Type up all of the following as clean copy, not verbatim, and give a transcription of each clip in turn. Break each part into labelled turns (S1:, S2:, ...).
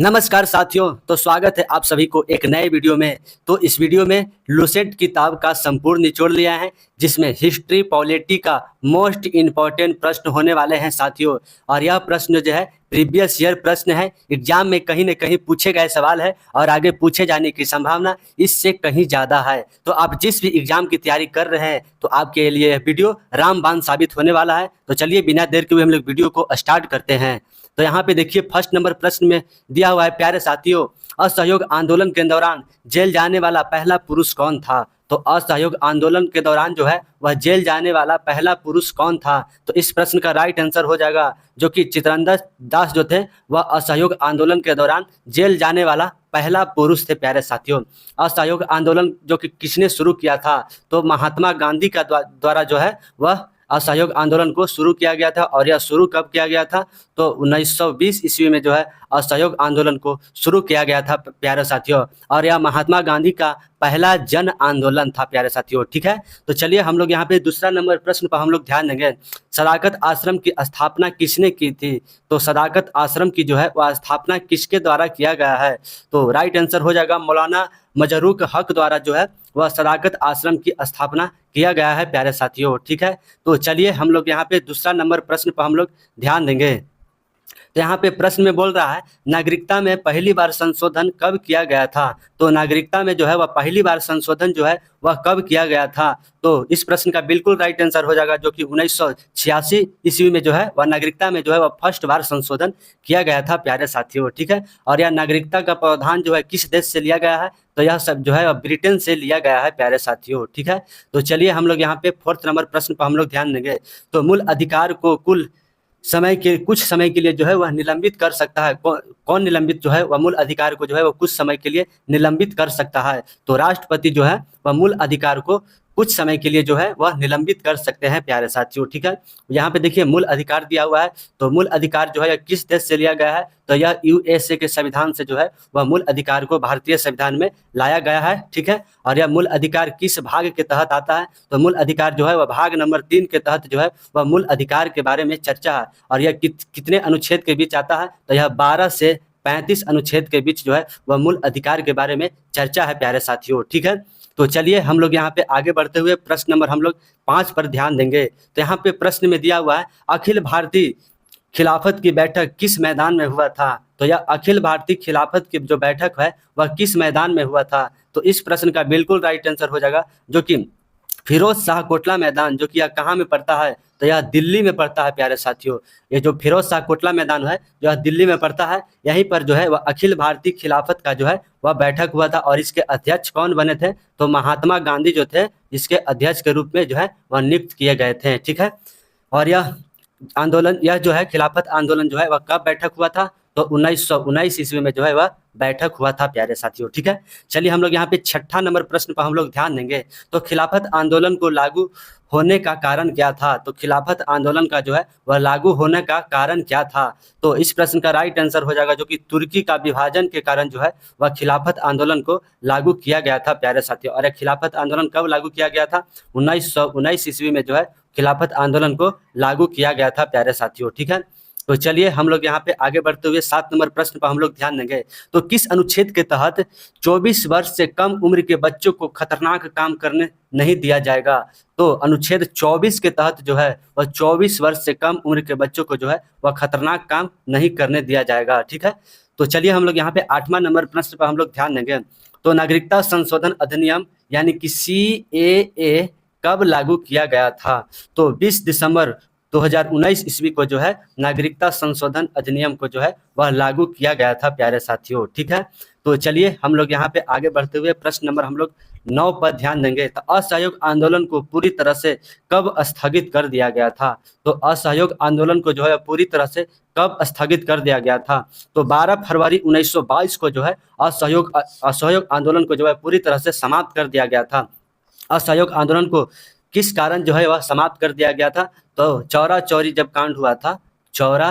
S1: नमस्कार साथियों। तो स्वागत है आप सभी को एक नए वीडियो में। तो इस वीडियो में लुसेंट किताब का संपूर्ण निचोड़ लिया है, जिसमें हिस्ट्री पॉलिटी का मोस्ट इम्पॉर्टेंट प्रश्न होने वाले हैं साथियों। और यह प्रश्न जो है प्रीवियस ईयर प्रश्न है, एग्जाम में कहीं न कहीं पूछे गए सवाल है और आगे पूछे जाने की संभावना इससे कहीं ज़्यादा है। तो आप जिस भी एग्जाम की तैयारी कर रहे हैं तो आपके लिए यह वीडियो रामबाण साबित होने वाला है। तो चलिए बिना देर के हुए हम लोग वीडियो को स्टार्ट करते हैं। तो यहाँ पे देखिए फर्स्ट नंबर प्रश्न में दिया हुआ है, प्यारे साथियों, असहयोग आंदोलन के दौरान जेल जाने वाला पहला पुरुष कौन था। तो असहयोग आंदोलन के दौरान जो है वह जेल जाने वाला पहला पुरुष कौन था। तो इस प्रश्न का राइट आंसर हो जाएगा जो कि चित्तरंजन दास जो थे वह असहयोग आंदोलन के दौरान जेल जाने वाला पहला पुरुष थे। प्यारे साथियों, असहयोग आंदोलन जो कि किसने शुरू किया था, तो महात्मा गांधी का द्वारा जो है वह असहयोग आंदोलन को शुरू किया गया था। और यह शुरू कब किया गया था, तो 1920 ईस्वी में जो है असहयोग आंदोलन को शुरू किया गया था प्यारे साथियों। और यह महात्मा गांधी का पहला जन आंदोलन था प्यारे साथियों। ठीक है, तो चलिए हम लोग यहाँ पे दूसरा नंबर प्रश्न पर हम लोग ध्यान देंगे। सदाकत आश्रम की स्थापना किसने की थी। तो सदाकत आश्रम की जो है वह स्थापना किसके द्वारा किया गया है। तो राइट आंसर हो जाएगा मौलाना मजरूक हक द्वारा जो है वह सदाकत आश्रम की स्थापना किया गया है प्यारे साथियों। ठीक है, तो चलिए हम लोग यहाँ पे दूसरा नंबर प्रश्न पर हम लोग ध्यान देंगे। तो यहाँ पे प्रश्न में बोल रहा है, नागरिकता में पहली बार संशोधन कब किया गया था। तो नागरिकता में जो है वह पहली बार संशोधन जो है वह कब किया गया था। तो इस प्रश्न का बिल्कुल राइट आंसर हो जाएगा जो कि 1986 ईस्वी में जो है वह नागरिकता में जो है वह फर्स्ट बार संशोधन किया गया था प्यारे साथियों। ठीक है, और यह नागरिकता का प्रावधान जो है किस देश से लिया गया है, तो यह सब जो है ब्रिटेन से लिया गया है प्यारे साथियों। ठीक है, तो चलिए हम लोग यहाँ पे फोर्थ नंबर प्रश्न पर हम लोग ध्यान देंगे। तो मूल अधिकार को कुछ समय के लिए जो है वह निलंबित कर सकता है। कौन निलंबित जो है वह मूल अधिकार को जो है वह कुछ समय के लिए निलंबित कर सकता है। तो राष्ट्रपति जो है वह मूल अधिकार को कुछ समय के लिए जो है वह निलंबित कर सकते हैं प्यारे साथियों। ठीक है, यहाँ पे देखिए मूल अधिकार दिया हुआ है। तो मूल अधिकार जो है किस देश से लिया गया है, तो यह यूएसए के संविधान से जो है वह मूल अधिकार को भारतीय संविधान में लाया गया है। ठीक है, और यह मूल अधिकार किस भाग के तहत आता है, तो मूल अधिकार जो है वह भाग नंबर 3 के तहत जो है वह मूल अधिकार के बारे में चर्चा है। और यह कितने अनुच्छेद के बीच आता है, तो यह 12 से 35 अनुच्छेद के बीच जो है वह मूल अधिकार के बारे में चर्चा है प्यारे साथियों। ठीक है, तो चलिए हम लोग यहाँ पे आगे बढ़ते हुए प्रश्न नंबर हम लोग 5 पर ध्यान देंगे। तो यहाँ पे प्रश्न में दिया हुआ है, अखिल भारतीय खिलाफत की बैठक किस मैदान में हुआ था। तो यह अखिल भारतीय खिलाफत की जो बैठक है वह किस मैदान में हुआ था। तो इस प्रश्न का बिल्कुल राइट आंसर हो जाएगा जो कि फिरोज शाह कोटला मैदान, जो कि यह कहाँ में पड़ता है, तो यह दिल्ली में पड़ता है प्यारे साथियों। ये जो फिरोज शाह कोटला मैदान है जो है दिल्ली में पड़ता है, यहीं पर जो है वह अखिल भारतीय खिलाफत का जो है वह बैठक हुआ था। और इसके अध्यक्ष कौन बने थे, तो महात्मा गांधी जो थे इसके अध्यक्ष के रूप में जो है वह नियुक्त किए गए थे। ठीक है, और यह जो है खिलाफत आंदोलन जो है वह कब बैठक हुआ था, तो 1919 ईस्वी में जो है वह बैठक हुआ था प्यारे साथियों। ठीक है, चलिए हम लोग यहाँ पे छठा नंबर प्रश्न पर हम लोग ध्यान देंगे। तो खिलाफत आंदोलन को लागू होने का कारण क्या था। तो खिलाफत आंदोलन का जो है वह लागू होने का कारण क्या था। तो इस प्रश्न का राइट आंसर हो जाएगा जो कि तुर्की का विभाजन के कारण जो है वह खिलाफत आंदोलन को लागू किया गया था प्यारे साथियों। और यह खिलाफत आंदोलन कब लागू किया गया था, 1919 ईस्वी में जो है खिलाफत आंदोलन को लागू किया गया था प्यारे साथियों। ठीक है, तो चलिए हम लोग यहाँ पे आगे बढ़ते हुए 7 नंबर प्रश्न पर हम लोग ध्यान देंगे। तो किस अनुच्छेद के तहत 24 वर्ष से कम उम्र के बच्चों को खतरनाक काम करने नहीं दिया जाएगा। तो अनुच्छेद 24 के तहत जो है वह 24 वर्ष से कम उम्र के बच्चों को जो है वह खतरनाक काम नहीं करने दिया जाएगा। ठीक है, तो चलिए हम लोग यहाँ पे 8वां नंबर प्रश्न पर हम लोग ध्यान देंगे। तो नागरिकता संशोधन अधिनियम यानी कि CAA कब लागू किया गया था। तो 20 दिसंबर 2019 ईस्वी को जो है नागरिकता संशोधन अधिनियम को जो है वह लागू किया गया था प्यारे साथियों। ठीक है, तो चलिए हम लोग यहाँ पे आगे बढ़ते हुए प्रश्न नंबर हम लोग 9 पर ध्यान देंगे। तो असहयोग आंदोलन को पूरी तरह से कब स्थगित कर दिया गया था। तो असहयोग आंदोलन को जो है पूरी तरह से कब स्थगित कर दिया गया था, तो 12 फरवरी 1922 को जो है असहयोग आंदोलन को जो है पूरी तरह से समाप्त कर दिया गया था। असहयोग आंदोलन को किस कारण जो है वह समाप्त कर दिया गया था, तो चौरा चौरी जब कांड हुआ था, चौरा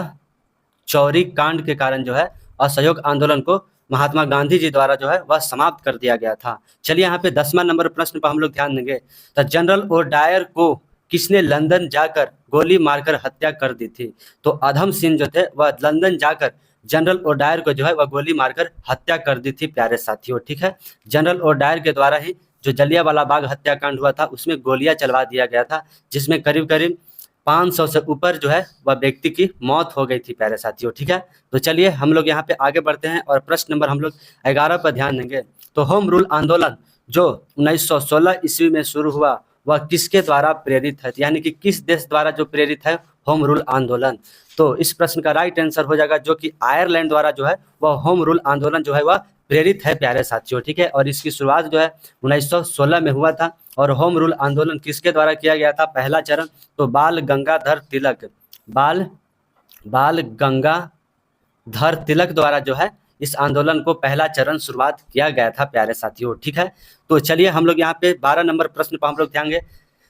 S1: चौरी कांड के कारण जो है असहयोग आंदोलन को महात्मा गांधी जी द्वारा जो है वह समाप्त कर दिया गया था। चलिए यहाँ पे 10वां नंबर प्रश्न पर हम लोग ध्यान देंगे। तो जनरल ओडायर को किसने लंदन जाकर गोली मारकर हत्या कर दी थी। तो अधम सिंह जो थे वह लंदन जाकर जनरल ओडायर को जो है वह गोली मारकर हत्या कर दी थी प्यारे साथियों। ठीक है, जनरल ओडायर के द्वारा ही जो जलियांवाला बाग हत्याकांड हुआ था उसमें गोलियां चलवा दिया गया था, जिसमें करीब करीब 500 से ऊपर जो है वह व्यक्ति की मौत हो गई थी प्यारे साथियों। ठीक है, तो चलिए हम लोग यहाँ पे आगे बढ़ते हैं और प्रश्न नंबर हम लोग 11 पर ध्यान देंगे। तो होम रूल आंदोलन जो 1916 ईस्वी में शुरू हुआ वह किसके द्वारा प्रेरित है, यानी कि किस देश द्वारा जो प्रेरित है होम रूल आंदोलन। तो इस प्रश्न का राइट आंसर हो जाएगा जो कि आयरलैंड द्वारा जो है वह होम रूल आंदोलन जो है वह प्रेरित है प्यारे साथियों। ठीक है, और इसकी शुरुआत जो है 1916 में हुआ था। और होम रूल आंदोलन किसके द्वारा किया गया था, पहला चरण तो बाल गंगाधर तिलक द्वारा जो है इस आंदोलन को पहला चरण शुरुआत किया गया था प्यारे साथियों। ठीक है, तो चलिए हम लोग यहाँ पे 12 नंबर प्रश्न पर हम लोग ध्यान देंगे।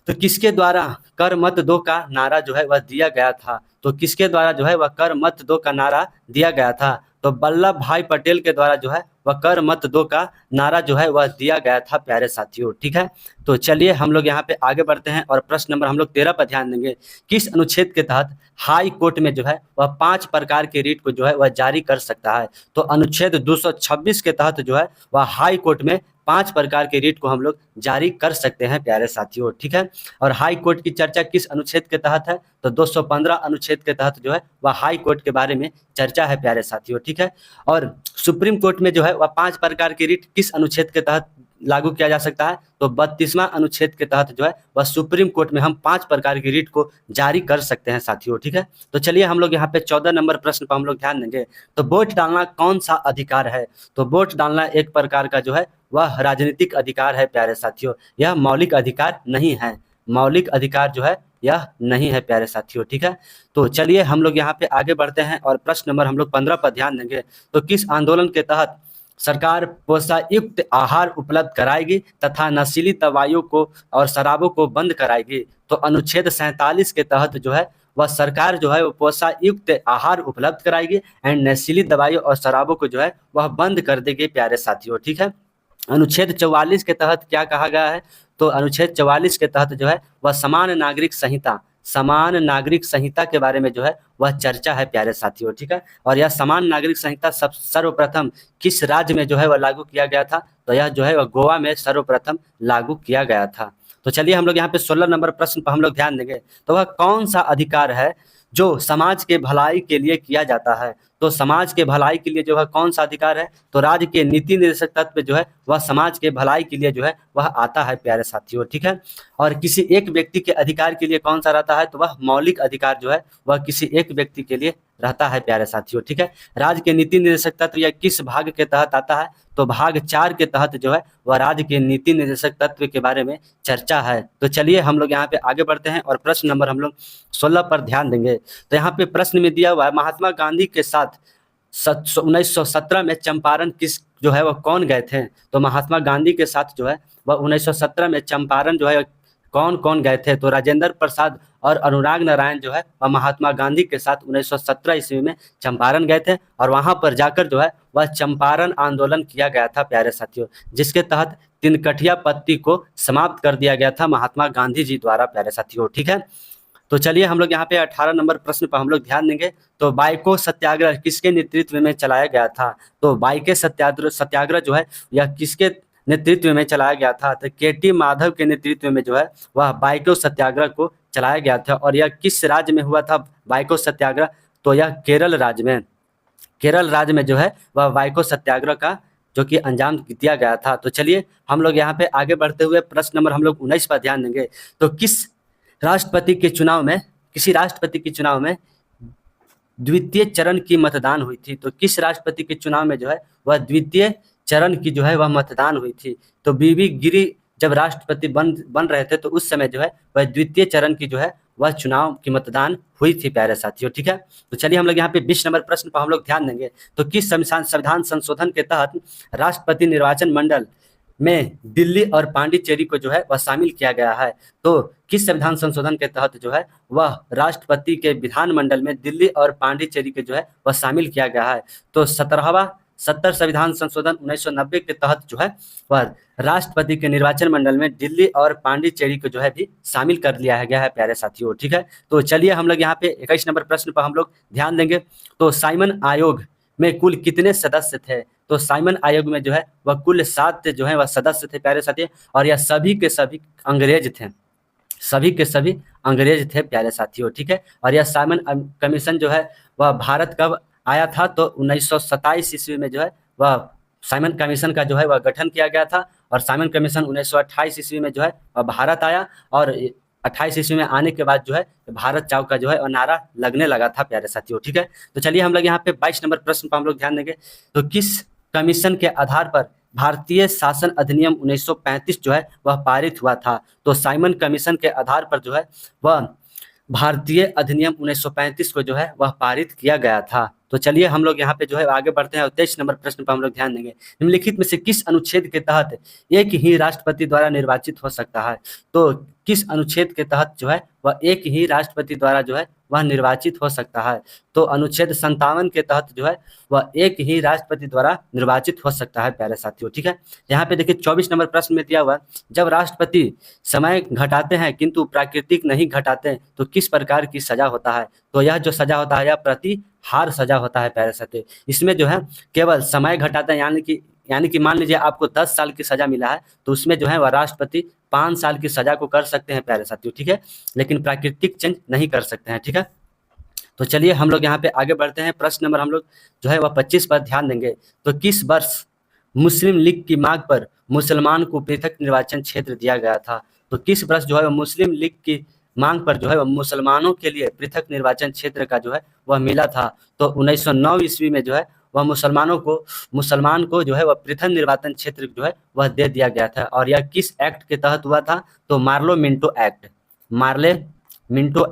S1: तो किसके द्वारा कर मत दो का नारा जो है वह दिया गया था, तो किसके द्वारा जो है वह कर मत दो का नारा दिया गया था, तो वल्लभ भाई पटेल के द्वारा जो है वह कर मत दो का नारा जो है वह दिया गया था प्यारे साथियों। ठीक है, तो चलिए हम लोग यहाँ पे आगे बढ़ते हैं और प्रश्न नंबर हम लोग 13 पर ध्यान देंगे। किस अनुच्छेद के तहत हाई कोर्ट में जो है वह 5 प्रकार के रीट को जो है वह जारी कर सकता है, तो अनुच्छेद 226 के तहत जो है वह हाई कोर्ट में 5 प्रकार के रीट को हम लोग जारी कर सकते हैं प्यारे साथियों। ठीक है, और हाई कोर्ट की चर्चा किस अनुच्छेद के तहत है, तो 215 अनुच्छेद के तहत जो है वह हाई कोर्ट के बारे में चर्चा है प्यारे साथियों। ठीक है, और सुप्रीम कोर्ट में जो है वह 5 प्रकार की रीट किस अनुच्छेद के तहत लागू किया जा सकता है, तो 32वां अनुच्छेद के तहत जो है वह सुप्रीम कोर्ट में हम 5 प्रकार की रीट को जारी कर सकते हैं साथियों। ठीक है, तो चलिए हम लोग यहाँ पे 14 नंबर प्रश्न पर हम लोग ध्यान देंगे। तो वोट डालना कौन सा अधिकार है, तो वोट डालना एक प्रकार का जो है वह राजनीतिक अधिकार है प्यारे साथियों, यह मौलिक अधिकार नहीं है, मौलिक अधिकार जो है यह नहीं है प्यारे साथियों। ठीक है, तो चलिए हम लोग यहाँ पे आगे बढ़ते हैं और प्रश्न नंबर हम लोग 15 पर ध्यान देंगे। तो किस आंदोलन के तहत सरकार पोषायुक्त आहार उपलब्ध कराएगी तथा नशीली दवाइयों को और शराबों को बंद कराएगी, तो अनुच्छेद 47 के तहत जो है वह सरकार जो है वो पोषायुक्त आहार उपलब्ध कराएगी एंड नशीली दवाइयों और शराबों को जो है वह बंद कर देगी प्यारे साथियों। ठीक है, अनुच्छेद 44 के तहत क्या कहा गया है, तो अनुच्छेद 44 के तहत जो है वह समान नागरिक संहिता के बारे में जो है वह चर्चा है प्यारे साथियों। ठीक है, और यह समान नागरिक संहिता सर्वप्रथम किस राज्य में जो है वह लागू किया गया था, तो यह जो है वह गोवा में सर्वप्रथम लागू किया गया था। तो चलिए हम लोग यहाँ पे 16 नंबर प्रश्न पर हम लोग ध्यान देंगे। तो वह कौन सा अधिकार है जो समाज के भलाई के लिए किया जाता है, तो समाज के भलाई के लिए जो है कौन सा अधिकार है, तो राज्य के नीति निर्देशक तत्व जो है वह समाज के भलाई के लिए जो है वह आता है प्यारे साथियों। ठीक है, और किसी एक व्यक्ति के अधिकार के लिए कौन सा रहता है, तो वह मौलिक अधिकार जो है वह किसी एक व्यक्ति के लिए रहता है प्यारे साथियों। ठीक है, राज्य के नीति निर्देशक तत्व यह किस भाग के तहत आता है, तो भाग 4 के तहत जो है वह राज्य के नीति निर्देशक तत्व के बारे में चर्चा है। तो चलिए हम लोग यहाँ पे आगे बढ़ते हैं और प्रश्न नंबर हम लोग 16 पर ध्यान देंगे। तो यहाँ पे प्रश्न में दिया हुआ है महात्मा गांधी के साथ 1917 में चंपारण किस जो है वह कौन गए थे, तो महात्मा गांधी के साथ जो है वह 1917 में चंपारण जो है कौन कौन गए थे, तो राजेंद्र प्रसाद और अनुराग नारायण जो है वह महात्मा गांधी के साथ 1917 ईस्वी में चंपारण गए थे और वहां पर जाकर जो है वह चंपारण आंदोलन किया गया था प्यारे साथियों, जिसके तहत तिनकठिया पत्ती को समाप्त कर दिया गया था महात्मा गांधी जी द्वारा प्यारे साथियों। ठीक है, तो चलिए हम लोग यहाँ पे 18 नंबर प्रश्न पर हम लोग ध्यान देंगे। तो बाइको सत्याग्रह किसके नेतृत्व में चलाया गया था, तो बाइके सत्याग्रह जो है यह किसके नेतृत्व में चलाया गया था, तो केटी माधव के नेतृत्व में जो है वह बाइको सत्याग्रह को चलाया गया था। और यह किस राज्य में हुआ था बाइको सत्याग्रह, तो यह केरल राज्य में जो है वह बाइको सत्याग्रह का जो कि अंजाम दिया गया था। तो चलिए हम लोग यहाँ पे आगे बढ़ते हुए प्रश्न नंबर हम लोग 19 पर ध्यान देंगे। तो किसी राष्ट्रपति के चुनाव में द्वितीय चरण की मतदान हुई थी, तो किस राष्ट्रपति के चुनाव में जो है वह द्वितीय चरण की जो है वह मतदान हुई थी, तो बीबी गिरी जब राष्ट्रपति बन रहे थे तो उस समय जो है वह द्वितीय चरण की जो है वह चुनाव की मतदान हुई थी प्यारे साथियों। ठीक है, तो चलिए हम लोग यहाँ पे 20 नंबर प्रश्न पर हम लोग ध्यान देंगे। तो किस संविधान संशोधन के तहत राष्ट्रपति निर्वाचन मंडल में दिल्ली और पांडिचेरी को जो है वह शामिल किया गया है, तो किस संविधान संशोधन के तहत जो है वह राष्ट्रपति के विधानमंडल में दिल्ली और पांडिचेरी के जो है वह शामिल किया गया है, तो 70 संविधान संशोधन 1990 के तहत जो है वह राष्ट्रपति के निर्वाचन मंडल में दिल्ली और पांडिचेरी को जो है भी शामिल कर लिया गया है प्यारे साथियों। ठीक है, तो चलिए हम लोग यहाँ पे 21 नंबर प्रश्न पर हम लोग ध्यान देंगे। तो साइमन आयोग में कुल कितने सदस्य थे? तो साइमन आयोग में जो है वह कुल 7 जो है वह सदस्य थे प्यारे साथी, और यह सभी के सभी अंग्रेज थे, सभी के सभी अंग्रेज थे प्यारे साथियों, ठीक है। और यह साइमन कमीशन जो है वह भारत कब आया था? तो 1927 ईस्वी में जो है वह साइमन कमीशन का जो है वह गठन किया गया था, और साइमन कमीशन 1928 ईस्वी में जो है वह भारत आया, और 28 ईस्वी में आने के बाद जो है भारत चाव का जो है और नारा लगने लगा था प्यारे साथियों, ठीक है। तो चलिए हम लोग यहाँ पे 22 नंबर प्रश्न पर हम लोग ध्यान देंगे। तो किस कमीशन के आधार पर भारतीय शासन अधिनियम 1935 जो है वह पारित हुआ था? तो साइमन कमीशन के आधार पर जो है वह भारतीय अधिनियम 1935 को जो है वह पारित किया गया था। तो चलिए हम लोग यहाँ पे जो है आगे बढ़ते हैं और 23 नंबर प्रश्न पर हम लोग ध्यान देंगे। निम्नलिखित में से किस अनुच्छेद के तहत एक ही राष्ट्रपति द्वारा निर्वाचित हो सकता है? तो किस अनुच्छेद के तहत जो है वह एक ही राष्ट्रपति द्वारा जो है वह निर्वाचित हो सकता है? तो अनुच्छेद 57 के तहत जो है वह एक ही राष्ट्रपति द्वारा निर्वाचित हो सकता है प्यारे साथियों, ठीक है। यहाँ पे देखिए 24 नंबर प्रश्न में दिया हुआ, जब राष्ट्रपति समय घटाते हैं किंतु प्राकृतिक नहीं घटाते तो किस प्रकार की सजा होता है? तो यह जो सजा होता है यह प्रतिहार सजा होता है प्यारे साथियों। इसमें जो है केवल समय घटाते हैं, यानी कि मान लीजिए आपको 10 साल की सजा मिला है तो उसमें जो है वह राष्ट्रपति 5 साल की सजा को कर सकते हैं प्यारे साथियों, ठीक है, लेकिन प्राकृतिक चेंज नहीं कर सकते हैं, ठीक है। तो चलिए हम लोग यहाँ पे आगे बढ़ते हैं। प्रश्न नंबर हम लोग जो है वह 25 पर ध्यान देंगे। तो किस वर्ष मुस्लिम लीग की मांग पर मुसलमान को पृथक निर्वाचन क्षेत्र दिया गया था? तो किस वर्ष जो है वह मुस्लिम लीग की मांग पर जो है वह मुसलमानों के लिए पृथक निर्वाचन क्षेत्र का जो है वह मिला था? तो 1909 ईस्वी में जो है वह मुसलमान को जो है वह पृथक निर्वाचन क्षेत्र जो है वह दे दिया गया था। और यह किस एक्ट के तहत हुआ था? तो मार्ले मिंटो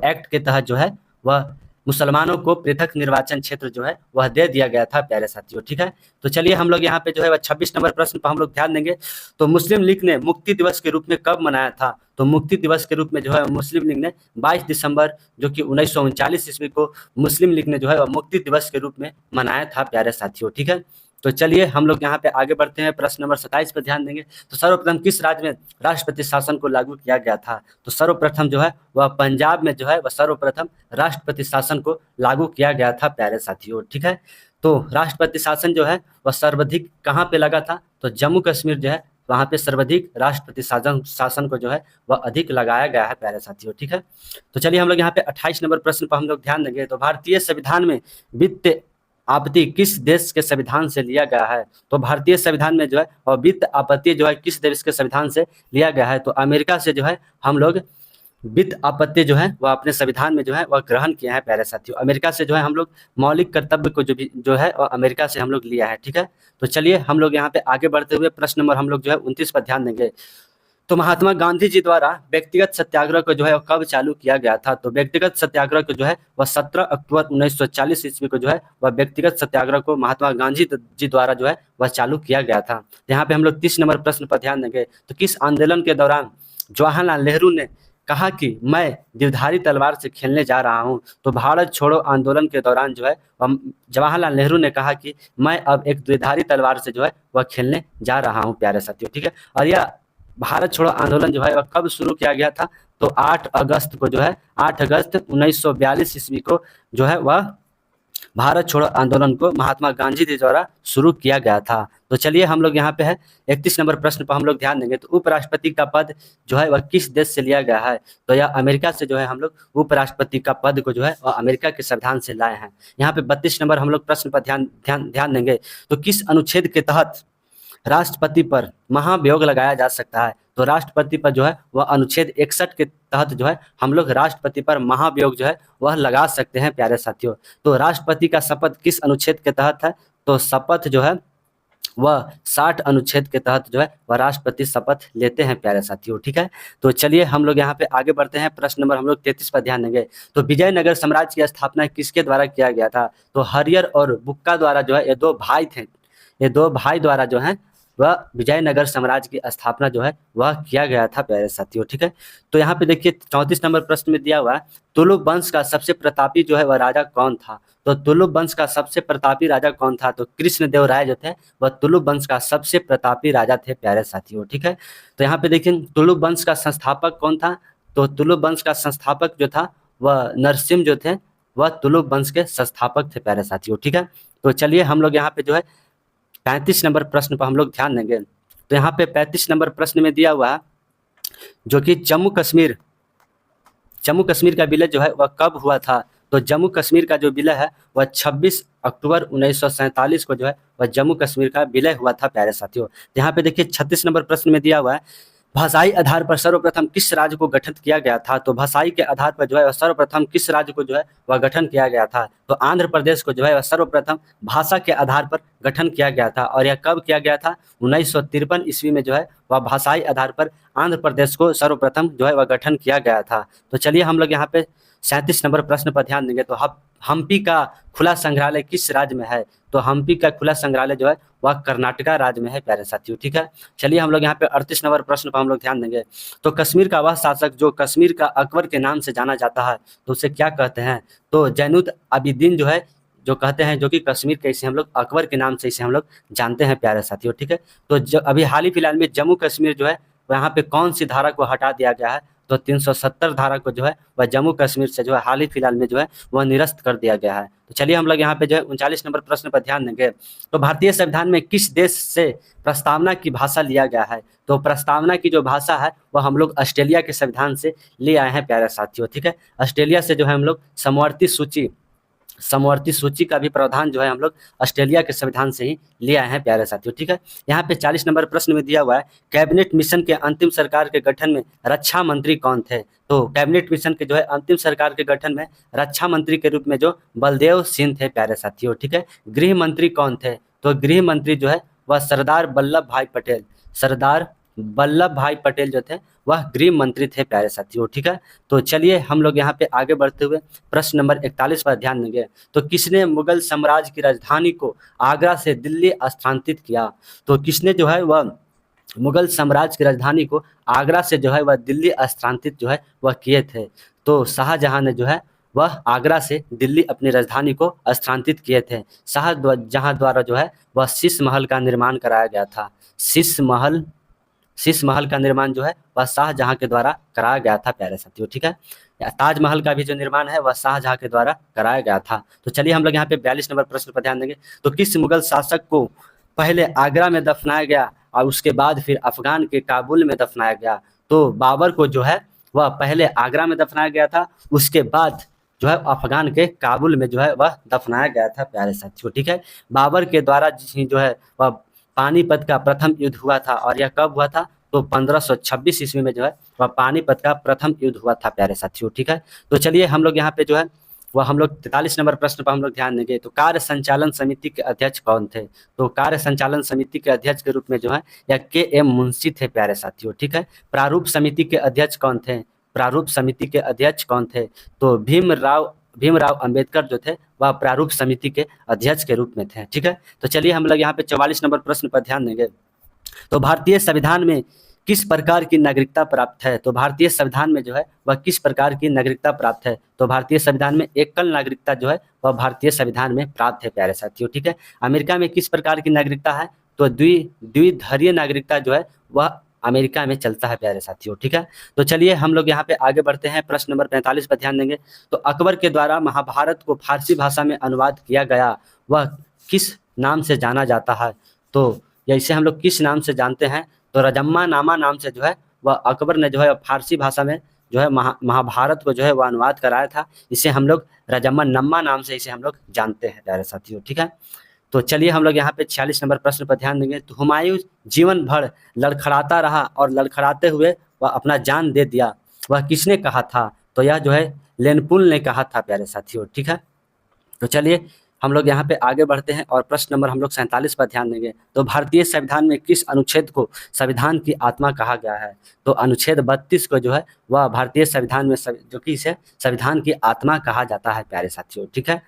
S1: एक्ट के तहत जो है वह मुसलमानों को पृथक निर्वाचन क्षेत्र जो है वह दे दिया गया था प्यारे साथियों, ठीक है। तो चलिए हम लोग यहाँ पे जो है वह 26 नंबर प्रश्न पर हम लोग ध्यान देंगे। तो मुस्लिम लीग ने मुक्ति दिवस के रूप में कब मनाया था? तो मुक्ति दिवस के रूप में जो है मुस्लिम लीग ने 22 दिसंबर जो कि 1939 ईस्वी को मुस्लिम लीग ने जो है वह मुक्ति दिवस के रूप में मनाया था प्यारे साथियों, ठीक है। तो चलिए हम लोग यहाँ पे आगे बढ़ते हैं। प्रश्न नंबर 27 पर ध्यान देंगे। तो सर्वप्रथम किस राज्य में राष्ट्रपति शासन को लागू किया गया था? तो सर्वप्रथम जो है वह पंजाब में जो है वह सर्वप्रथम राष्ट्रपति शासन को लागू किया गया था प्यारे साथियों, ठीक है। तो राष्ट्रपति शासन जो है वह सर्वाधिक कहाँ पे लगा था? तो जम्मू कश्मीर जो है वहाँ पे सर्वाधिक राष्ट्रपति शासन को जो है वह अधिक लगाया गया है प्यारे साथियों, ठीक है। तो चलिए हम लोग यहाँ पे 28 नंबर प्रश्न पर हम लोग ध्यान देंगे। तो भारतीय संविधान में वित्त आपत्ति किस देश के संविधान से लिया गया है? तो भारतीय संविधान में जो है और वित्त आपत्ति जो है किस देश के संविधान से लिया गया है? तो अमेरिका से जो है हम लोग वित्त आपत्ति जो है वह अपने संविधान में जो है वह ग्रहण किया है प्यारे साथियों। अमेरिका से जो है हम लोग मौलिक कर्तव्य को जो है और अमेरिका से हम लोग लिया है, ठीक है। तो चलिए हम लोग यहाँ पे आगे बढ़ते हुए प्रश्न नंबर हम लोग जो है 29 पर ध्यान देंगे। तो महात्मा गांधी जी द्वारा व्यक्तिगत सत्याग्रह को जो है कब चालू किया गया था? तो व्यक्तिगत सत्याग्रह को जो है वह 17 अक्टूबर 1940 ईस्वी को जो है वह व्यक्तिगत सत्याग्रह को महात्मा गांधी जी द्वारा जो है वह चालू किया गया था। यहाँ पे हम लोग 30 नंबर प्रश्न पर ध्यान देंगे। तो किस आंदोलन के दौरान जवाहरलाल नेहरू ने कहा कि मैं द्विधारी तलवार से खेलने जा रहा हूं? तो भारत छोड़ो आंदोलन के दौरान जो है जवाहरलाल नेहरू ने कहा कि मैं अब एक द्विधारी तलवार से जो है वह खेलने जा रहा हूं प्यारे साथियों, ठीक है। और यह भारत छोड़ो आंदोलन जो है वह कब शुरू किया गया था? तो 8 अगस्त 1942 ईस्वी को जो है वह भारत छोड़ो आंदोलन को महात्मा गांधी जी द्वारा शुरू किया गया था। तो चलिए हम लोग यहाँ पे है 31 नंबर प्रश्न पर हम लोग ध्यान देंगे। तो उपराष्ट्रपति का पद जो है वह किस देश से लिया गया है? तो यह अमेरिका से जो है हम लोग उपराष्ट्रपति का पद को जो है वह अमेरिका के संविधान से लाए हैं। यहाँ पे 32 नंबर हम लोग प्रश्न पर ध्यान देंगे। तो किस अनुच्छेद के तहत राष्ट्रपति पर महाभियोग लगाया जा सकता है? तो राष्ट्रपति पर जो है वह अनुच्छेद 61 के तहत जो है हम लोग राष्ट्रपति पर महाभियोग जो है वह लगा सकते हैं प्यारे साथियों। तो राष्ट्रपति का शपथ किस अनुच्छेद के तहत है? तो शपथ जो है वह 60 अनुच्छेद के तहत जो है वह राष्ट्रपति शपथ लेते हैं प्यारे साथियों, ठीक है। तो चलिए हम लोग यहाँ पे आगे बढ़ते हैं। प्रश्न नंबर हम लोग 33 पर ध्यान देंगे। तो विजयनगर साम्राज्य की स्थापना किसके द्वारा किया गया था? तो हरियर और बुक्का द्वारा जो है ये दो भाई थे, ये दो भाई द्वारा जो है वह विजयनगर साम्राज्य की स्थापना जो है वह किया गया था प्यारे साथियों, ठीक है। तो यहाँ पे देखिए 34 नंबर प्रश्न में दिया हुआ है तुलुप वंश का सबसे प्रतापी जो है वह राजा कौन था? तो तुलुप वंश का सबसे प्रतापी राजा कौन था? तो कृष्णदेव राय जो थे वह तुलुप वंश का सबसे प्रतापी राजा थे प्यारे साथियों, ठीक है। तो यहाँ पे देखिए तुलुप वंश का संस्थापक कौन था? तो तुलुप वंश का संस्थापक जो था वह नरसिम्हा जो थे वह तुलुप वंश के संस्थापक थे प्यारे साथियों, ठीक है। तो चलिए हम लोग यहाँ पे जो है 35 नंबर प्रश्न पर हम लोग ध्यान देंगे। तो यहाँ पे 35 नंबर प्रश्न में दिया हुआ है जो कि जम्मू कश्मीर का विलय जो है वह कब हुआ था। तो जम्मू कश्मीर का जो विलय है वह 26 अक्टूबर 1947 को जो है वह जम्मू कश्मीर का विलय हुआ था प्यारे साथियों। यहाँ पे देखिए 36 नंबर प्रश्न में दिया हुआ है भाषाई आधार पर सर्वप्रथम किस राज्य को गठित किया गया था। तो भाषाई के आधार पर जो है सर्वप्रथम किस राज्य को जो है वह गठन किया गया था। तो आंध्र प्रदेश को जो है वह सर्वप्रथम भाषा के आधार पर गठन किया गया था। और यह कब किया गया था, 1953 ईस्वी में जो है वह भाषाई आधार पर आंध्र प्रदेश को सर्वप्रथम जो है वह गठन किया गया था। तो चलिए हम लोग यहाँ पे 37 नंबर प्रश्न पर ध्यान देंगे। तो हम्पी का खुला संग्रहालय किस राज्य में है। तो हम्पी का खुला संग्रहालय जो है वह कर्नाटका राज्य में है प्यारे साथियों। ठीक है, चलिए हम लोग यहाँ पे 38 नंबर प्रश्न पर हम लोग ध्यान देंगे। तो कश्मीर का वह शासक जो कश्मीर का अकबर के नाम से जाना जाता है तो उसे क्या कहते हैं। तो जैनुल आबिदीन जो है जो कहते हैं, जो कि कश्मीर के इसे हम लोग अकबर के नाम से इसे हम लोग जानते हैं प्यारे साथियों। ठीक है, तो अभी हाल ही फिलहाल में जम्मू कश्मीर जो है वहाँ पे कौन सी धारा को हटा दिया गया है। तो 370 धारा को जो है वह जम्मू कश्मीर से जो है हाल ही फिलहाल में जो है वह निरस्त कर दिया गया है। तो चलिए हम लोग यहाँ पे जो है 39 नंबर प्रश्न पर ध्यान देंगे। तो भारतीय संविधान में किस देश से प्रस्तावना की भाषा लिया गया है। तो प्रस्तावना की जो भाषा है वह हम लोग ऑस्ट्रेलिया के संविधान से ले आए हैं प्यारे साथियों। ठीक है, ऑस्ट्रेलिया से जो है हम लोग समवर्ती सूची का भी प्रावधान जो है हम लोग ऑस्ट्रेलिया के संविधान से ही ले आए हैं प्यारे साथियों। ठीक है, यहाँ पे 40 नंबर प्रश्न में दिया हुआ है कैबिनेट मिशन के अंतिम सरकार के गठन में रक्षा मंत्री कौन थे। तो कैबिनेट मिशन के जो है अंतिम सरकार के गठन में रक्षा मंत्री के रूप में जो बलदेव सिंह थे प्यारे साथियों। ठीक है, गृह मंत्री कौन थे। तो गृह मंत्री जो है वह सरदार वल्लभ भाई पटेल जो थे वह गृह मंत्री थे प्यारे साथियों। ठीक है, तो चलिए हम लोग यहाँ पे आगे बढ़ते हुए प्रश्न नंबर 41 पर ध्यान देंगे। तो किसने मुगल साम्राज्य की राजधानी को आगरा से दिल्ली स्थानांतरित किया। तो किसने जो है वह मुगल साम्राज्य की राजधानी को आगरा से जो है वह दिल्ली स्थानांतरित जो है वह किए थे। तो शाहजहां ने जो है वह आगरा से दिल्ली अपनी राजधानी को स्थानांतरित किए थे। शाहजहां द्वारा जो है वह शीश महल का निर्माण कराया गया था। शीश महल का निर्माण जो है वह शाहजहां के द्वारा कराया गया था प्यारे साथियों। ठीक है, ताजमहल का भी जो निर्माण है वह शाहजहां के द्वारा कराया गया था। तो चलिए हम लोग यहाँ पे 42 नंबर प्रश्न पर ध्यान देंगे। तो किस मुगल शासक को पहले आगरा में दफनाया गया और उसके बाद फिर अफगान के काबुल में दफनाया गया। तो बाबर को जो है वह पहले आगरा में दफनाया गया था, उसके बाद जो है अफगान के काबुल में जो है वह दफनाया गया था प्यारे साथियों। ठीक है, बाबर के द्वारा जो है वह पानीपत का प्रथम युद्ध हुआ था। और यह कब हुआ था। तो 1526 ईस्वी में जो है वह पानीपत का प्रथम युद्ध हुआ था प्यारे साथियों। ठीक है, तो चलिए हम लोग यहाँ पे जो है वह हम लोग 43 नंबर प्रश्न पर हम लोग ध्यान देंगे। तो कार्य संचालन समिति के अध्यक्ष कौन थे। तो कार्य संचालन समिति के अध्यक्ष के रूप में जो है यह के.एम. मुंशी थे प्यारे साथियों। ठीक है, प्रारूप समिति के अध्यक्ष कौन थे। तो भीमराव अंबेडकर जो थे वह प्रारूप समिति के अध्यक्ष के रूप में थे। ठीक है, तो चलिए हम लोग यहाँ पे 44 नंबर प्रश्न पर ध्यान देंगे। तो भारतीय संविधान में किस प्रकार की नागरिकता प्राप्त है। तो भारतीय संविधान में जो है वह किस प्रकार की नागरिकता प्राप्त है। तो भारतीय संविधान में एकल नागरिकता जो है वह भारतीय संविधान में प्राप्त है प्यारे साथियों। ठीक है, अमेरिका में किस प्रकार की नागरिकता है। तो द्विधर्मीय नागरिकता जो है वह अमेरिका में चलता है प्यारे साथियों। ठीक है, तो चलिए हम लोग यहाँ पे आगे बढ़ते हैं। प्रश्न नंबर 45 पर ध्यान देंगे। तो अकबर के द्वारा महाभारत को फारसी भाषा में अनुवाद किया गया वह किस नाम से जाना जाता है। तो इसे हम लोग किस नाम से जानते हैं। तो रजम्मा नामा नाम से जो है वह अकबर ने जो है फारसी भाषा में जो है महाभारत को जो है वह अनुवाद कराया था। इसे हम लोग रजम्मा नम्मा नाम से इसे हम लोग जानते हैं प्यारे साथियों। ठीक है, तो चलिए हम लोग यहाँ पे 46 नंबर प्रश्न पर ध्यान देंगे। तो हुमायूं जीवन भर लड़खड़ाता रहा और लड़खड़ाते हुए वह अपना जान दे दिया, वह किसने कहा था। तो यह जो है लेनपुल ने कहा था प्यारे साथियों। ठीक है, तो चलिए हम लोग यहाँ पे आगे बढ़ते हैं और प्रश्न नंबर हम लोग 47 पर ध्यान देंगे। तो भारतीय संविधान में किस अनुच्छेद को संविधान की आत्मा कहा गया है। तो अनुच्छेद 32 को जो है वह भारतीय संविधान में जो कि इसे संविधान की आत्मा कहा जाता है प्यारे साथियों। ठीक है,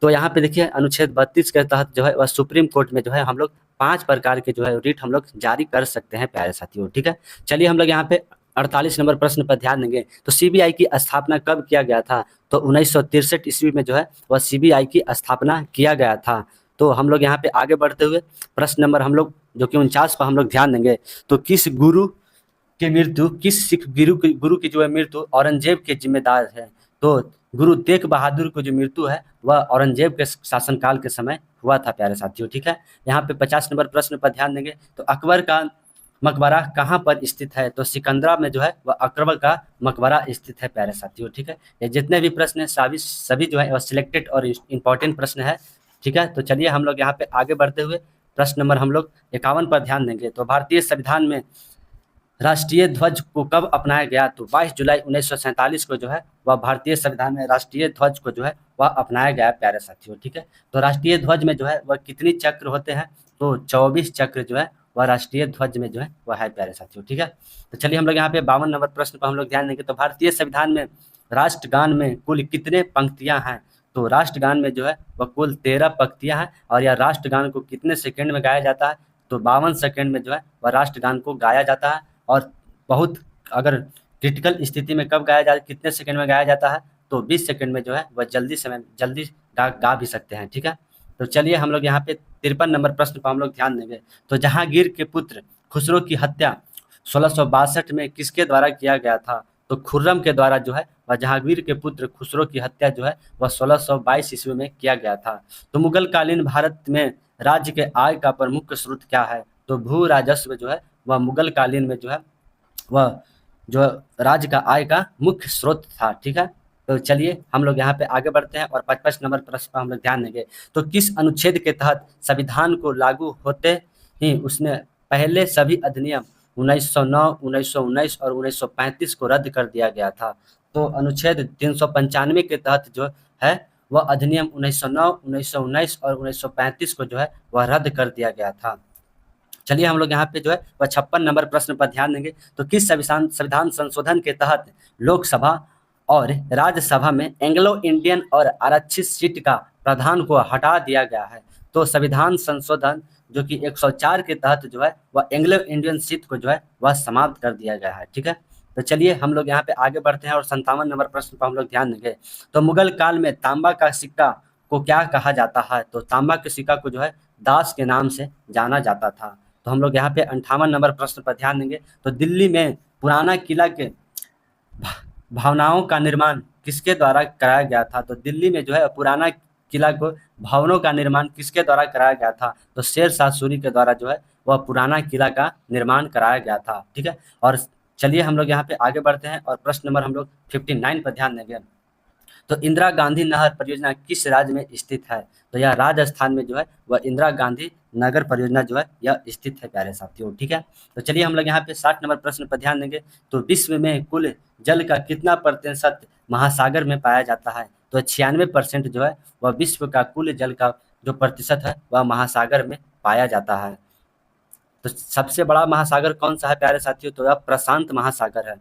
S1: तो यहाँ पे देखिए अनुच्छेद 32 के तहत जो है वह सुप्रीम कोर्ट में जो है हम लोग 5 प्रकार के जो है रिट हम लोग जारी कर सकते हैं प्यारे साथियों। ठीक है, चलिए हम लोग यहाँ पे 48 नंबर प्रश्न पर ध्यान देंगे। तो सीबीआई की स्थापना कब किया गया था। तो 1963 ईस्वी में जो है वह सीबीआई की स्थापना किया गया था। तो हम लोग यहाँ पे आगे बढ़ते हुए प्रश्न नंबर हम लोग जो कि 49 पर हम लोग ध्यान देंगे। तो किस सिख गुरु की जो है मृत्यु औरंगजेब के जिम्मेदार है। तो गुरु तेग बहादुर को जो मृत्यु है वह औरंगजेब के शासनकाल के समय हुआ था प्यारे साथियों। ठीक है, यहाँ पे 50 नंबर प्रश्न पर ध्यान देंगे। तो अकबर का मकबरा कहाँ पर स्थित है? तो सिकंदरा में जो है वह अकबर का मकबरा स्थित है प्यारे साथियों। ठीक है, ये जितने भी प्रश्न हैं सभी जो है वह सिलेक्टेड और इम्पोर्टेंट प्रश्न है। ठीक है, तो चलिए हम लोग यहाँ पे आगे बढ़ते हुए प्रश्न नंबर हम लोग 51 पर ध्यान देंगे। तो भारतीय संविधान में राष्ट्रीय ध्वज को कब अपनाया गया? तो 22 जुलाई 1947 को जो है वह भारतीय संविधान में राष्ट्रीय ध्वज को जो है वह अपनाया गया प्यारे साथियों। ठीक है, तो राष्ट्रीय ध्वज में जो है वह कितनी चक्र होते हैं? तो 24 चक्र जो है वह राष्ट्रीय ध्वज में जो है वह है प्यारे साथियों। ठीक है, तो चलिए हम लोग यहाँ पे 52 नंबर प्रश्न पर हम लोग ध्यान देंगे। तो भारतीय संविधान में राष्ट्रगान में कुल कितने पंक्तियां हैं? तो राष्ट्रगान में जो है वह कुल 13 पंक्तियां हैं। और यह राष्ट्रगान को कितने सेकंड में गाया जाता है? तो 52 सेकंड में जो है वह राष्ट्रगान को गाया जाता है। और बहुत अगर क्रिटिकल स्थिति में कब गाया जाता है, कितने सेकंड में गाया जाता है? तो 20 सेकंड में जो है वह जल्दी गा भी सकते हैं। ठीक है, तो चलिए हम लोग यहाँ पे 53 नंबर प्रश्न पर हम लोग ध्यान देंगे। तो जहांगीर के पुत्र खुसरो की हत्या 1662 में किसके द्वारा किया गया था? तो खुर्रम के द्वारा जो है वह जहांगीर के पुत्र खुसरो की हत्या जो है वह 1622 ईस्वी में किया गया था। तो मुगल कालीन भारत में राज्य के आय का प्रमुख स्रोत क्या है? तो भू राजस्व जो है वह मुगल कालीन में जो है वह जो राज्य का आय का मुख्य स्रोत था। ठीक है, तो चलिए हम लोग यहाँ पे आगे बढ़ते हैं और 55 नंबर प्रश्न पर हम लोग ध्यान देंगे। तो किस अनुच्छेद के तहत संविधान को लागू होते ही उसने पहले सभी अधिनियम 1909, 1919 और 1935 को रद्द कर दिया गया था? तो अनुच्छेद 395 के तहत जो है वह अधिनियम 1909, 1919 और 1935 को जो है वह रद्द कर दिया गया था। चलिए हम लोग यहाँ पे जो है वह 56 नंबर प्रश्न पर ध्यान देंगे। तो किस संविधान संशोधन के तहत लोकसभा और राज्यसभा में एंग्लो इंडियन और आरक्षित सीट का प्रावधान को हटा दिया गया है? तो संविधान संशोधन जो कि 104 के तहत जो है वह एंग्लो इंडियन सीट को जो है वह समाप्त कर दिया गया है। ठीक है, तो चलिए हम लोग यहाँ पे आगे बढ़ते हैं और 57 नंबर प्रश्न पर हम लोग ध्यान देंगे। तो मुगल काल में तांबा का सिक्का को क्या कहा जाता है? तो तांबा के सिक्का को जो है दास के नाम से जाना जाता था। तो हम लोग यहाँ पे 58 नंबर प्रश्न पर ध्यान देंगे। तो दिल्ली में पुराना किला के भावनाओं का निर्माण किसके द्वारा कराया गया था? तो दिल्ली में जो है पुराना किला को भवनों का निर्माण किसके द्वारा कराया गया था? तो शेर शाह सूरी के द्वारा जो है वह पुराना किला का निर्माण कराया गया था। ठीक है, और चलिए हम लोग यहाँ पे आगे बढ़ते हैं और प्रश्न नंबर हम लोग 59 पर ध्यान देंगे। तो इंदिरा गांधी नहर परियोजना किस राज्य में स्थित है? तो यह राजस्थान में जो है वह इंदिरा गांधी नगर परियोजना जो है यह स्थित है प्यारे साथियों। ठीक है, तो चलिए हम लोग यहाँ पे 60 नंबर प्रश्न पर ध्यान देंगे। तो विश्व में कुल जल का कितना प्रतिशत महासागर में पाया जाता है? तो 96% जो है वह विश्व का कुल जल का जो प्रतिशत है वह महासागर में पाया जाता है। तो सबसे बड़ा महासागर कौन सा है प्यारे साथियों? तो यह प्रशांत महासागर है।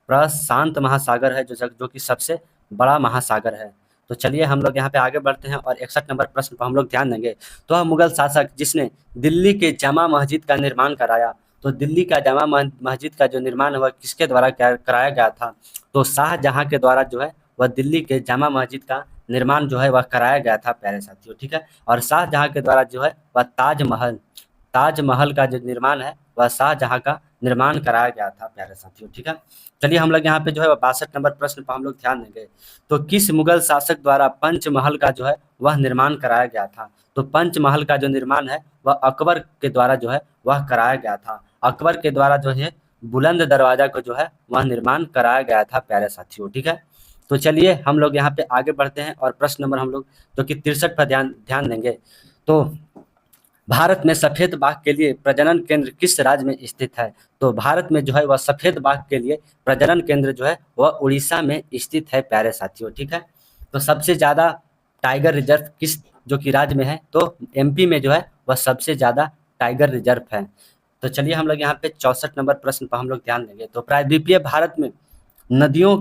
S1: प्रशांत महासागर है जो कि सबसे बड़ा महासागर है। तो चलिए हम लोग यहाँ पे आगे बढ़ते हैं और 61 नंबर प्रश्न पर हम लोग ध्यान देंगे। तो वह मुगल शासक जिसने दिल्ली के जामा मस्जिद का निर्माण कराया? तो दिल्ली का जामा मस्जिद का जो निर्माण हुआ किसके द्वारा कराया गया था? तो शाहजहां के द्वारा जो है वह दिल्ली के जामा मस्जिद का निर्माण जो है वह कराया गया था प्यारे साथियों। ठीक है, और शाहजहां के द्वारा जो है वह ताजमहल का जो निर्माण है वह शाहजहां का निर्माण कराया गया था प्यारे साथियों। ठीक है, चलिए हम लोग यहाँ पे जो है 62 नंबर प्रश्न पर हम लोग ध्यान देंगे। तो किस मुगल शासक द्वारा पंचमहल का जो है वह निर्माण कराया गया था? तो पंचमहल का जो निर्माण है वह अकबर के द्वारा जो है वह कराया गया था। अकबर के द्वारा जो है बुलंद दरवाजा को जो है वह निर्माण कराया गया था प्यारे साथियों। ठीक है, तो चलिए हम लोग यहाँ पे आगे बढ़ते हैं और प्रश्न नंबर हम लोग जो कि 63 पर ध्यान देंगे। तो भारत में सफेद बाघ के लिए प्रजनन केंद्र किस राज्य में स्थित है? तो भारत में जो है वह सफेद बाघ के लिए प्रजनन केंद्र जो है वह उड़ीसा में स्थित है प्यारे साथियों। ठीक है, तो सबसे ज़्यादा टाइगर रिजर्व किस जो कि राज्य में है? तो एमपी में जो है वह सबसे ज़्यादा टाइगर रिजर्व है। तो चलिए हम लोग यहाँ पे 64 नंबर प्रश्न पर हम लोग ध्यान देंगे। तो प्रायद्वीपीय भारत में नदियों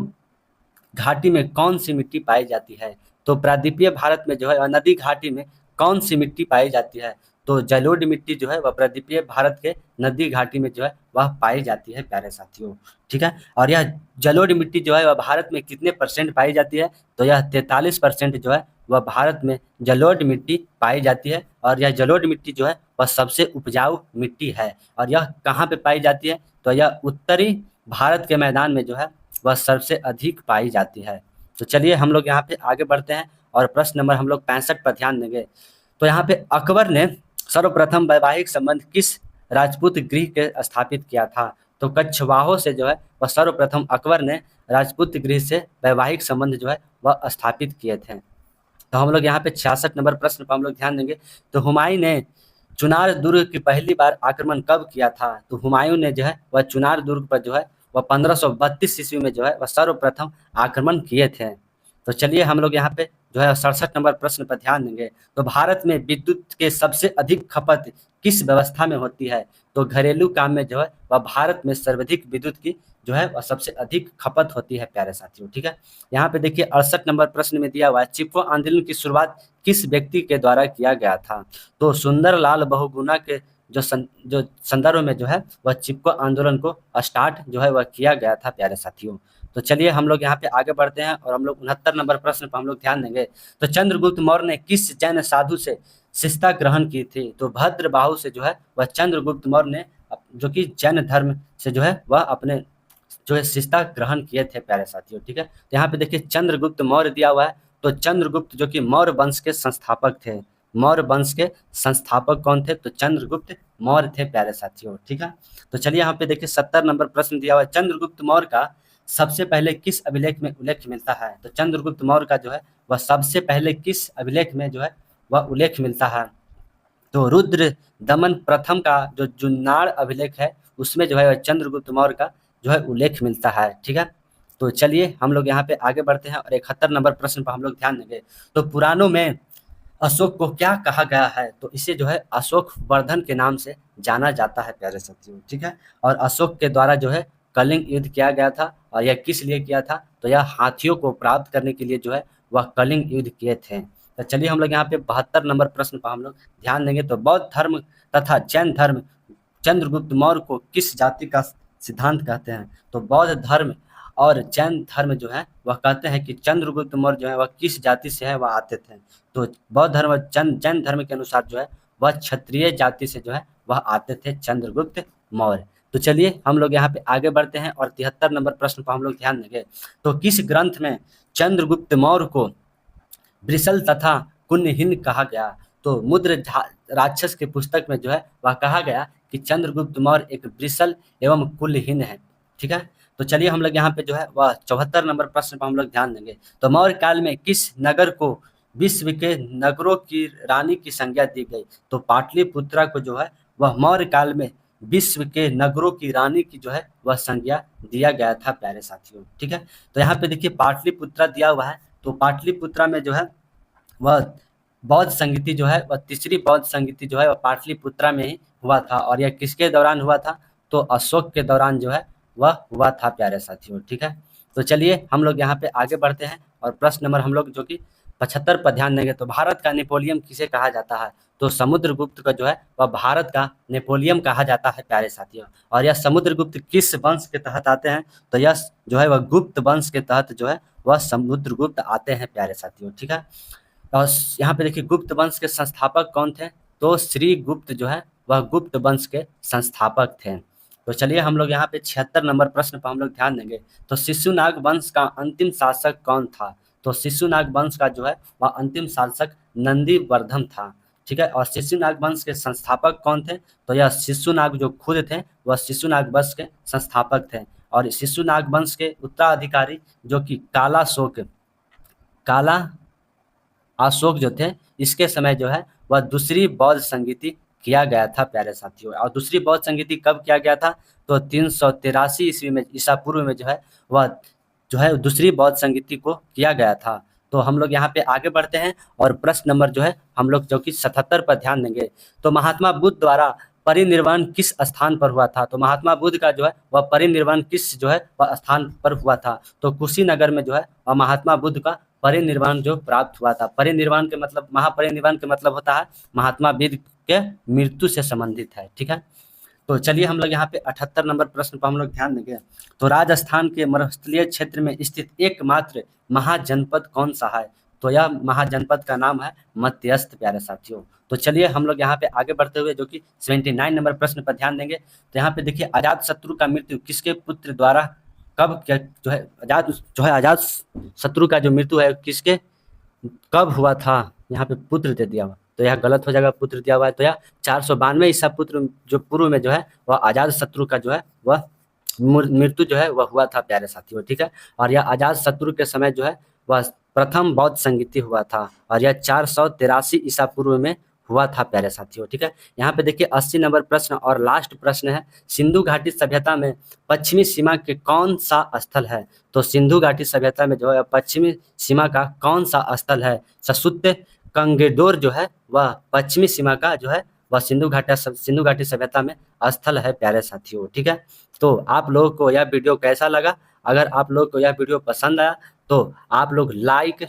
S1: घाटी में कौन सी मिट्टी पाई जाती है? तो प्रायद्वीपीय भारत में जो है नदी घाटी में कौन सी मिट्टी पाई जाती है? तो जलोढ़ मिट्टी जो है वह प्रायद्वीपीय भारत के नदी घाटी में जो है वह पाई जाती है प्यारे साथियों। ठीक है, और यह जलोढ़ मिट्टी जो है वह भारत में कितने % पाई जाती है? तो यह 43% जो है वह भारत में जलोढ़ मिट्टी पाई जाती है। और यह जलोढ़ मिट्टी जो है वह सबसे उपजाऊ मिट्टी है। और यह कहाँ पे पाई जाती है? तो यह उत्तरी भारत के मैदान में जो है वह सबसे अधिक पाई जाती है। तो चलिए हम लोग यहाँ पे आगे बढ़ते हैं और प्रश्न नंबर हम लोग 65 पर ध्यान देंगे। तो यहाँ पे अकबर ने सर्वप्रथम वैवाहिक संबंध किस राजपूत गृह के स्थापित किया था? तो कछवाहों से जो है वह सर्वप्रथम अकबर ने राजपूत गृह से वैवाहिक संबंध जो है वह स्थापित किए थे। तो हम लोग यहाँ पे 66 नंबर प्रश्न पर हम लोग ध्यान देंगे। तो हुमायूं ने चुनार दुर्ग की पहली बार आक्रमण कब किया था? तो हुमायूं ने जो है वह चुनार दुर्ग पर जो है वह 1532 ईस्वी में जो है वह सर्वप्रथम आक्रमण किए थे। तो चलिए हम लोग यहाँ पे जो है 67 नंबर प्रश्न पर ध्यान देंगे। तो भारत में विद्युत के सबसे अधिक खपत किस व्यवस्था में होती है? तो घरेलू काम में जो है वह भारत में सर्वाधिक विद्युत की जो है वह सबसे अधिक खपत होती है प्यारे साथियों। ठीक है, यहाँ पे देखिए 68 नंबर प्रश्न में दिया हुआ है, चिपको आंदोलन की शुरुआत किस व्यक्ति के द्वारा किया गया था? तो सुंदरलाल बहुगुणा के जो संदर्भ में जो है वह चिपको आंदोलन को स्टार्ट जो है वह किया गया था प्यारे साथियों। तो चलिए हम लोग यहाँ पे आगे बढ़ते हैं और हम लोग 69 नंबर प्रश्न पर हम लोग ध्यान देंगे। तो चंद्रगुप्त मौर्य ने किस जैन साधु से शिष्टा ग्रहण की थी? तो भद्रबाहु से जो है वह चंद्रगुप्त मौर्य ने जो कि जैन धर्म से जो है वह अपने जो है शिष्टा ग्रहण किए थे प्यारे साथियों। ठीक है, तो यहाँ पे देखिए चंद्रगुप्त मौर्य दिया हुआ है। तो चंद्रगुप्त जो कि मौर्य वंश के संस्थापक थे। मौर्य वंश के संस्थापक कौन थे? तो चंद्रगुप्त मौर्य थे प्यारे साथियों। ठीक है, तो चलिए यहाँ पे देखिए 70 नंबर प्रश्न दिया हुआ है, चंद्रगुप्त मौर्य का सबसे पहले किस अभिलेख में उल्लेख मिलता है? तो चंद्रगुप्त मौर्य का जो है वह सबसे पहले किस अभिलेख में जो है वह उल्लेख मिलता है? तो रुद्र दमन प्रथम का जो जुन्नार अभिलेख है उसमें जो है चंद्रगुप्त मौर्य का जो है उल्लेख मिलता है। ठीक है, तो चलिए हम लोग यहाँ पे आगे बढ़ते हैं और 71 नंबर प्रश्न पर हम लोग ध्यान देंगे। तो पुराणों में अशोक को क्या कहा गया है? तो इसे जो है अशोक वर्धन के नाम से जाना जाता है प्यारे साथियों। ठीक है, और अशोक के द्वारा जो है कलिंग युद्ध किया गया था और यह किस लिए किया था? तो यह हाथियों को प्राप्त करने के लिए जो है वह कलिंग युद्ध किए थे। तो चलिए हम लोग यहाँ पे 72 नंबर प्रश्न पर हम लोग ध्यान देंगे। तो बौद्ध धर्म तथा जैन धर्म चंद्रगुप्त मौर्य को किस जाति का सिद्धांत कहते हैं? तो बौद्ध धर्म और जैन धर्म जो है वह कहते हैं कि चंद्रगुप्त मौर्य जो है वह किस जाति से है वह आते थे। तो बौद्ध धर्म और जैन धर्म के अनुसार जो है वह क्षत्रिय जाति से जो है वह आते थे चंद्रगुप्त मौर्य। तो चलिए हम लोग यहाँ पे आगे बढ़ते हैं और 73 नंबर प्रश्न पर हम लोग ध्यान देंगे। तो किस ग्रंथ में चंद्रगुप्त मौर्य को ब्रिसल तथा कुन्यहीन कहा गया? तो मुद्र राक्षस की पुस्तक में जो है वह कहा गया कि चंद्रगुप्त मौर्य एक ब्रिसल एवं कुलहीन है। ठीक है, तो चलिए हम लोग यहाँ पे जो है वह 74 नंबर प्रश्न पर हम लोग ध्यान देंगे। तो मौर्य काल में किस नगर को विश्व के नगरों की रानी की संज्ञा दी गई? तो पाटलिपुत्रा को जो है वह मौर्य काल में विश्व के नगरों की रानी की जो है वह संज्ञा दिया गया था प्यारे साथियों। ठीक है, तो यहाँ पे देखिए पाटलिपुत्रा दिया हुआ है। तो पाटलिपुत्रा में जो है वह बौद्ध संगीति जो है वह तीसरी बौद्ध संगीति जो है वह पाटलिपुत्रा में ही हुआ था और यह किसके दौरान हुआ था? तो अशोक के दौरान जो है वह हुआ था प्यारे साथियों। ठीक है, तो चलिए हम लोग यहाँ पे आगे बढ़ते हैं और प्रश्न नंबर हम लोग जो कि 75 पर ध्यान देंगे। तो भारत का नेपोलियन किसे कहा जाता है? तो समुद्रगुप्त का जो है वह भारत का नेपोलियन कहा जाता है प्यारे साथियों। और यह समुद्रगुप्त किस वंश के तहत आते हैं? तो यह जो है वह गुप्त वंश के तहत जो है वह समुद्रगुप्त आते हैं प्यारे साथियों। ठीक है, और यहाँ पे देखिए गुप्त वंश के संस्थापक कौन थे? तो श्री गुप्त जो है वह गुप्त वंश के संस्थापक थे। तो चलिए हम लोग यहाँ पे 76 नंबर प्रश्न पर हम लोग ध्यान देंगे। तो शिशुनाग वंश का अंतिम शासक कौन था? तो शिशुनाग वंश का जो है वह अंतिम शासक नंदीवर्धन था। ठीक है, और शिशुनाग वंश के संस्थापक कौन थे? तो यह शिशुनाग जो खुद थे वह शिशुनाग वंश के संस्थापक थे और शिशुनाग वंश के उत्तराधिकारी जो कि काला अशोक जो थे इसके समय जो है वह दूसरी बौद्ध संगीति किया गया था प्यारे साथियों। और दूसरी बौद्ध संगीति कब किया गया था? तो 383 ईस्वी में ईसा पूर्व में जो है वह जो है दूसरी बौद्ध संगीति को किया गया था। तो हम लोग यहाँ पे आगे बढ़ते हैं और प्रश्न नंबर जो है हम लोग जो कि 77 पर ध्यान देंगे। तो महात्मा बुद्ध द्वारा परिनिर्वाण किस स्थान पर हुआ था? तो महात्मा बुद्ध का जो है वह परिनिर्वाण किस जो है वह स्थान पर हुआ था? तो कुशीनगर में जो है वह महात्मा बुद्ध का परिनिर्वाण जो प्राप्त हुआ था। परिनिर्वाण के मतलब महापरिनिर्वाण के मतलब होता है महात्मा बुद्ध के मृत्यु से संबंधित है। ठीक है, तो चलिए हम लोग यहाँ पे 78 नंबर प्रश्न पर हम लोग ध्यान देंगे। तो राजस्थान के मरुस्थलीय क्षेत्र में स्थित एकमात्र महाजनपद कौन सा है? तो यह महाजनपद का नाम है मध्यस्थ प्यारे साथियों। तो चलिए हम लोग यहाँ पे आगे बढ़ते हुए जो कि 79 नंबर प्रश्न पर ध्यान देंगे। तो यहाँ पे देखिए अजात शत्रु का मृत्यु किसके पुत्र द्वारा कब क्या जो है आजाद शत्रु का जो मृत्यु है किसके कब हुआ था, यहाँ पे पुत्र दे दिया हुआ, तो यह गलत हो जाएगा, पुत्र दिया हुआ है तो यह 492 ईसा पुत्र जो पूर्व में जो है वह अजात शत्रु का जो है वह मृत्यु जो है वह हुआ था प्यारे साथियों, ठीक है। और यह अजात शत्रु के समय जो है वह प्रथम बौद्ध संगीति हुआ था और यह 483 ईसा पूर्व में हुआ था प्यारे साथियों, ठीक है। यहाँ पे देखिए 80 नंबर प्रश्न और लास्ट प्रश्न है, सिंधु घाटी सभ्यता में पश्चिमी सीमा के कौन सा स्थल है। तो सिंधु घाटी सभ्यता में जो है पश्चिमी सीमा का कौन सा स्थल है, सशुत्त कंगेडोर जो है वह पश्चिमी सीमा का जो है वह सिंधु घाटी सभ्यता में स्थल है प्यारे साथियों, ठीक है। तो आप लोगों को यह वीडियो कैसा लगा, अगर आप लोग को यह वीडियो पसंद आया तो आप लोग लाइक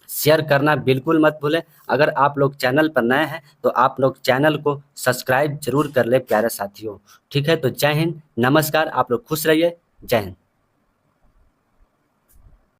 S1: शेयर करना बिल्कुल मत भूलें। अगर आप लोग चैनल पर नए हैं तो आप लोग चैनल को सब्सक्राइब जरूर कर ले प्यारे साथियों, ठीक है। तो जय हिंद, नमस्कार, आप लोग खुश रहिए, जय हिंद।